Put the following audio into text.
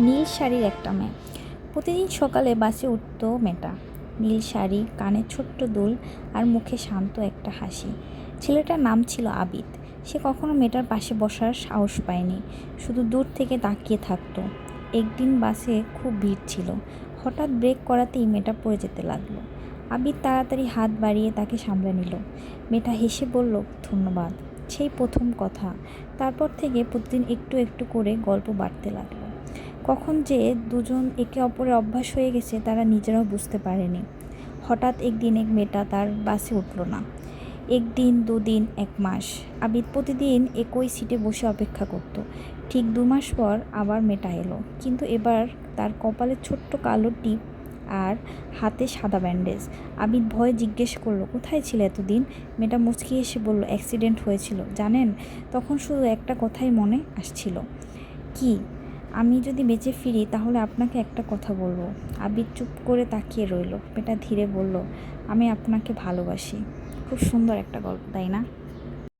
নীল শাড়ির একটা মেয়ে। প্রতিদিন সকালে বাসে উঠত মেয়েটা। নীল শাড়ি, কানে ছোট্ট দুল আর মুখে শান্ত একটা হাসি। ছেলেটার নাম ছিল আবিদ। সে কখনো মেয়েটার পাশে বসার সাহস পায়নি, শুধু দূর থেকে তাকিয়ে থাকতো। একদিন বাসে খুব ভিড় ছিল। হঠাৎ ব্রেক করাতেই মেয়েটা পড়ে যেতে লাগলো। আবিদ তাড়াতাড়ি হাত বাড়িয়ে তাকে সামলে নিল। মেয়েটা হেসে বলল, ধন্যবাদ। সেই প্রথম কথা। তারপর থেকে প্রতিদিন একটু একটু করে গল্প বাড়তে লাগলো। কখন যে দুজন একে অপরের অভ্যাস হয়ে গেছে তারা নিজেরাও বুঝতে পারেনি। হঠাৎ একদিন এক মেয়েটা তার বাসে উঠল না। একদিন, দুদিন, 1 মাস। আবিদ প্রতিদিন একই সিটে বসে অপেক্ষা করত। ঠিক 2 মাস পর আবার মেয়েটা এলো, কিন্তু এবার তার কপালে ছোট্ট কালো টিপ আর হাতে সাদা ব্যান্ডেজ। আবিদ ভয়ে জিজ্ঞেস করলো, কোথায় ছিলে এতদিন? মেয়েটা মুচকি এসে বলল, অ্যাক্সিডেন্ট হয়েছিল জানেন। তখন শুধু একটা কথাই মনে আসছিল, কি, আমি যদি বেঁচে ফিরি তাহলে আপনাকে একটা কথা বলবো। আবির চুপ করে তাকিয়ে রইল। মেয়েটা ধীরে বলল, আমি আপনাকে ভালোবাসি। খুব সুন্দর একটা গল্প, তাই না?